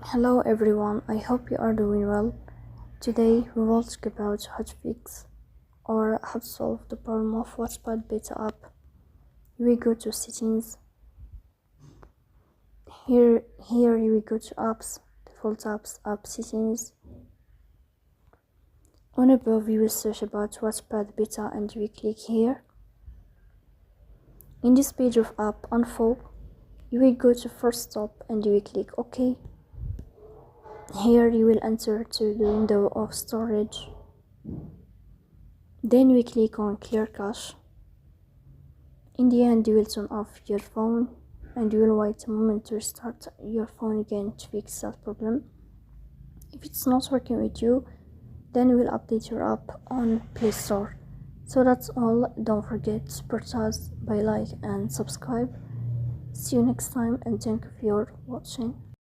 Hello everyone, I hope you are doing well. Today we will talk about how to fix or how to solve the problem of Wattpad beta app. We go to settings. Here you will go to apps, default apps, app settings. On above you will search about Wattpad beta and you will click here. In this page of app info, you will go to Forcestop and you will click OK. Here you will enter to the window of storage. Then we click on clear cache. In the end you will turn off your phone and you will wait a moment to restart your phone again to fix that problem. If it's not working with you, then you will update your app on Play Store. So that's all. Don't forget to support us by like and subscribe. See you next time and thank you for watching.